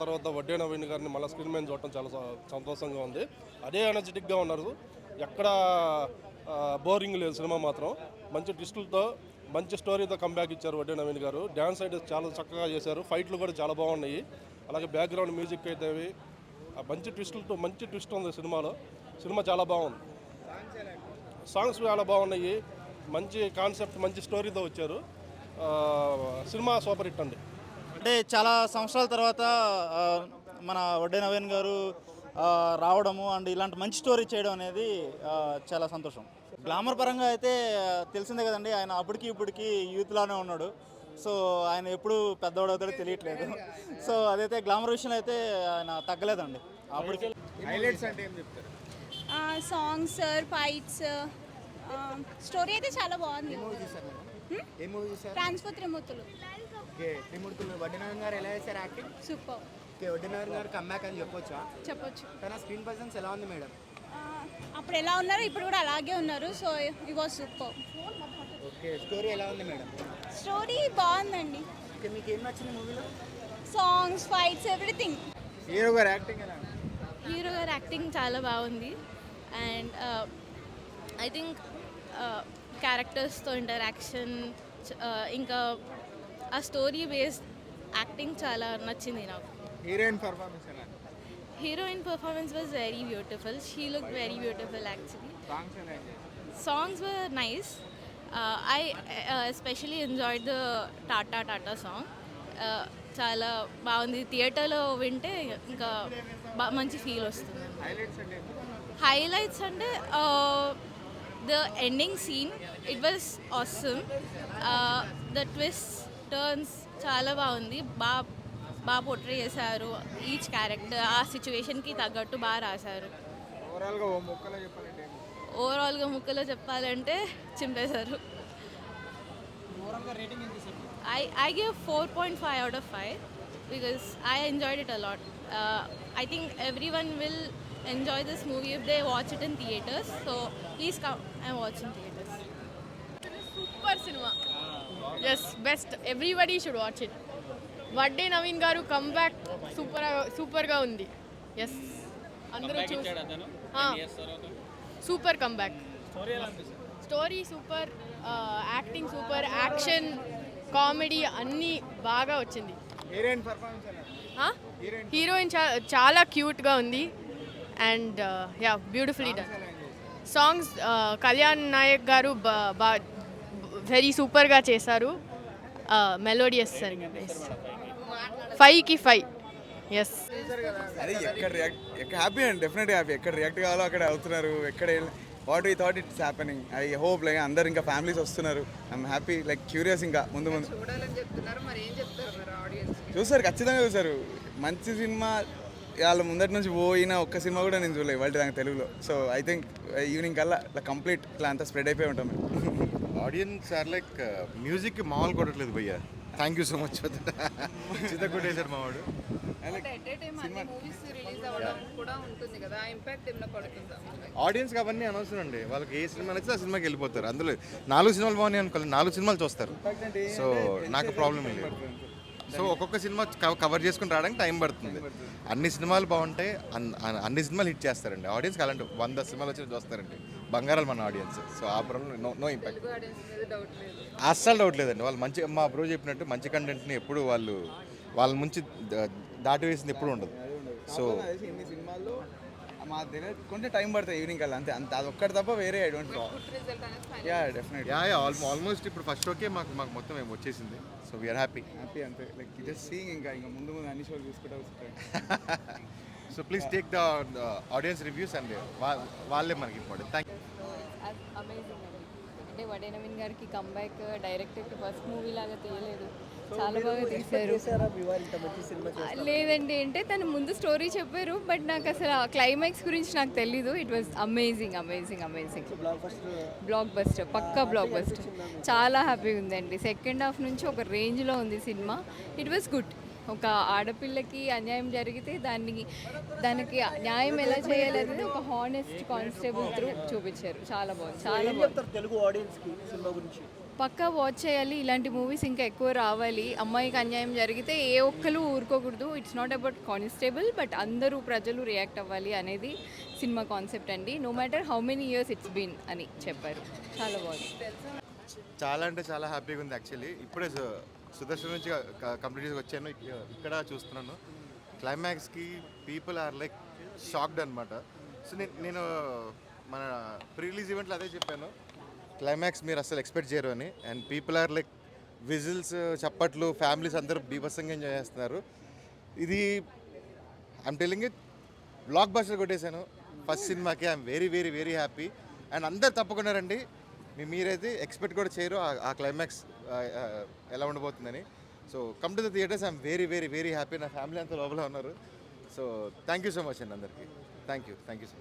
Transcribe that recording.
తర్వాత వడ్డే నవీన్ గారిని మళ్ళీ స్క్రీన్ మీద చూడటం చాలా సంతోషంగా ఉంది. అదే ఎనర్జెటిక్గా ఉన్నారు. ఎక్కడ బోరింగ్ లేదు. సినిమా మాత్రం మంచి ట్విస్టులతో మంచి స్టోరీతో కంబ్యాక్ ఇచ్చారు వడ్డే నవీన్ గారు. డ్యాన్స్ అయితే చాలా చక్కగా చేశారు. ఫైట్లు కూడా చాలా బాగున్నాయి. అలాగే బ్యాక్గ్రౌండ్ మ్యూజిక్ అయితే మంచి ట్విస్టులతో మంచి ట్విస్ట్ ఉంది సినిమాలో. సినిమా చాలా బాగుంది. సాంగ్స్ చాలా బాగున్నాయి. మంచి కాన్సెప్ట్ మంచి స్టోరీతో వచ్చారు. సినిమా సూపర్ హిట్ అండి. అంటే చాలా సంవత్సరాల తర్వాత మన వడ్డే నవీన్ గారు రావడము అండ్ ఇలాంటి మంచి స్టోరీ చేయడం అనేది చాలా సంతోషం. గ్లామర్ పరంగా అయితే తెలిసిందే కదండి, ఆయన అప్పటికి ఇప్పటికి యూత్లానే ఉన్నాడు. సో ఆయన ఎప్పుడు పెద్దవాడు అవుతాడో తెలియట్లేదు. సో అదైతే గ్లామర్ విషయంలో అయితే ఆయన తగ్గలేదండి. అప్పటికి హైలైట్స్ అంటే ఏం చెప్తారు? సాంగ్స్, ఫైట్స్, స్టోరీ అయితే చాలా బాగుంది. ఏ మూవీ చూసారు? ట్రాన్స్ఫర్ త్రిమూర్తులు. ఓకే, త్రిమూర్తులు. వడ్డే నవీన్ గారు ఎలా చేశారు acting? Super. Okay, Vadde Naveen గారు కమ్బ్యాక్ అని చెప్పొచ్చు. తన స్క్రీన్ ప్రెజెన్స్ ఎలా ఉంది మేడం? అప్పుడు ఎలా ఉన్నారు ఇప్పుడు కూడా అలాగే ఉన్నారు. So it was super. Okay, story ఎలా ఉంది మేడం? స్టోరీ బాగుందండి. ఓకే, మీకు ఏం నచ్చింది మూవీలో? Songs, fights, everything. హీరో గారు యాక్టింగ్ ఎలా ఉంది? హీరో గారి యాక్టింగ్ చాలా బాగుంది. అండ్ ఐ థింక్ క్యారెక్టర్స్తో ఇంటరాక్షన్ ఇంకా ఆ స్టోరీ బేస్డ్ యాక్టింగ్ చాలా నచ్చింది నాకు. హీరోయిన్ పర్ఫార్మెన్స్ ఎలా ఉంది? Heroine performance was very beautiful. She look very beautiful actually. Songs ఎలా enjoy? Songs were nice. I especially enjoyed the Tata song. చాలా బాగుంది. థియేటర్లో వింటే ఇంకా మంచి ఫీల్ వస్తుంది. హైలైట్స్ అంటే the ending scene, it was awesome. The twist turns చాలా బాగుంది. బాగా పోర్ట్రే చేశారు. ఈచ్ క్యారెక్టర్ ఆ సిచ్యువేషన్కి తగ్గట్టు బాగా రాశారు. ఓవరాల్గా ముక్కలో చెప్పాలంటే చింపేశారు. I give 4.5 out of 5 because I enjoyed it a lot. I think everyone will enjoy this movie if they watch it in theaters. So please come and watch in theaters. Super cinema. Yes, best. Everybody should watch it. Vadde Naveen గారు comeback సూపర్గా ఉంది. Yes, అందరూ super comeback. Story super, acting super, action, comedy అన్నీ బాగా వచ్చింది. Heroine చాలా క్యూట్గా ఉంది and yeah beautifully done. Songs Kalyan Nayak గారు వెరీ సూపర్గా చేశారు. Melodious sir. 5కి 5. ఎస్, అది ఎక్కడ హ్యాపీ అండి, డెఫినెట్గా హ్యాపీ. ఎక్కడ రియాక్ట్ కావాలో అక్కడ అవుతున్నారు. ఎక్కడ what we thought it's happening. I hope like అందరు ఇంకా ఫ్యామిలీస్ వస్తున్నారు. I'm happy, like curious. ఇంకా ముందు చూస్తారు, ఖచ్చితంగా చూస్తారు. మంచి సినిమా వాళ్ళ ముందటి నుంచి పోయిన ఒక్క సినిమా కూడా నేను చూడలేదు వాళ్ళ దానికి తెలుగులో. సో ఐ థింక్ ఈవినింగ్ కల్లా ఇట్లా కంప్లీట్ ఇట్లా అంతా స్ప్రెడ్ అయిపోయి ఉంటాం. ఆడియన్స్ ఆర్ లైక్ మ్యూజిక్కి మామూలు కొట్టట్లేదు భయ్యా. Thank you so much. చిత్త కొట్టేశారు మావాడు. ఆడియన్స్కి అవన్నీ అనవసరం అండి. వాళ్ళకి ఏ సినిమా నచ్చితే ఆ సినిమాకి వెళ్ళిపోతారు. అందులో 4 సినిమాలు బాగున్నాయి అనుకోవాలి, 4 సినిమాలు చూస్తారు. సో నాకు ప్రాబ్లం ఏం లేదు. సో ఒక్కొక్క సినిమా కవర్ చేసుకుని రావడానికి టైం పడుతుంది. అన్ని సినిమాలు బాగుంటాయి, అన్ని సినిమాలు హిట్ చేస్తారండి. ఆడియన్స్కి అలాంటి 100 సినిమాలు వచ్చి చూస్తారండి. బంగారాలు మన ఆడియన్స్. సో ఆ ప్రాబ్లం నో ఇంపాక్ట్. అస్సలు డౌట్ లేదండి. వాళ్ళు మంచి, మా బ్రో చెప్పినట్టు మంచి కంటెంట్ని ఎప్పుడు వాళ్ళ నుంచి దాటి వేసింది ఎప్పుడు ఉండదు. సో సినిమాల్లో మా దగ్గర కొంచెం టైం పడుతుంది ఈవినింగ్ కల్లా, అంతే. అంత అదొక్కటి తప్ప వేరే I don't know. Yeah definitely. Almost ఇప్పుడు ఫస్ట్ ఓకే మాకు మొత్తం ఏం వచ్చేసింది. సో వీఆర్ హ్యాపీ అంతే. Like just seeing. ఇంకా ముందు అన్ని షోలు చూసుకుంటా వస్తాయి. So please take the audience reviews and వాళ్ళే మనకి ఇంపార్టెంట్. Thank you. అమేజింగ్ అండి. అంటే వడ్డే నవీన్ గారికి కంబ్యాక్ డైరెక్ట్ ఫస్ట్ మూవీ లాగా తీయలేదు, చాలా బాగా తీశారు. లేదండి, అంటే తను ముందు స్టోరీ చెప్పారు, బట్ నాకు అసలు ఆ క్లైమాక్స్ గురించి నాకు తెలీదు. It was amazing amazing amazing. Blockbuster, పక్కా బ్లాక్ బస్టర్. చాలా హ్యాపీగా ఉందండి. సెకండ్ హాఫ్ నుంచి ఒక రేంజ్లో ఉంది సినిమా. It was good. ఒక ఆడపిల్లకి అన్యాయం జరిగితే దానికి న్యాయం ఎలా చేయాలనేది ఒక హానెస్ట్ కానిస్టేబుల్ త్రూ చూపించారు. చాలా బాగుంది, చాలా బాగుంది. తెలుగు ఆడియన్స్కి సినిమా గురించి పక్కా వాచ్ చేయాలి. ఇలాంటి మూవీస్ ఇంకా ఎక్కువ రావాలి. అమ్మాయికి అన్యాయం జరిగితే ఏ ఒక్కరు ఊరుకోకూడదు. It's not about constable, but అందరూ ప్రజలు రియాక్ట్ అవ్వాలి అనేది సినిమా కాన్సెప్ట్ అండి. No matter how many years it's been అని చెప్పారు. చాలా బాగుంది. చాలా అంటే చాలా హ్యాపీగా ఉంది యాక్చువల్లీ. ఇప్పుడే సుదర్శన్ నుంచి కంప్లీట్ చేసి వచ్చాను. ఇక్కడ చూస్తున్నాను క్లైమాక్స్కి పీపుల్ ఆర్ లైక్ షాక్డ్ అనమాట. సో నేను మన ప్రీ రిలీజ్ ఈవెంట్లో అదే చెప్పాను, క్లైమాక్స్ మీరు అసలు ఎక్స్పెక్ట్ చేయరు అని. And people are like whistles, చప్పట్లు, ఫ్యామిలీస్ అందరూ బీభత్సంగా ఎంజాయ్ చేస్తున్నారు. ఇది I'm telling it, blockbuster కొట్టేశాను ఫస్ట్ సినిమాకి. I'm very very very happy. And అందరు తప్పకుండా రండి. మీరైతే ఎక్స్పెక్ట్ కూడా చేయరు ఆ క్లైమాక్స్ ఎలా ఉండబోతుందని. So come to the theatres. I'm very very very happy. నా ఫ్యామిలీ అంతా లోపల ఉన్నారు. So thank you so much అండి అందరికీ. Thank you so much.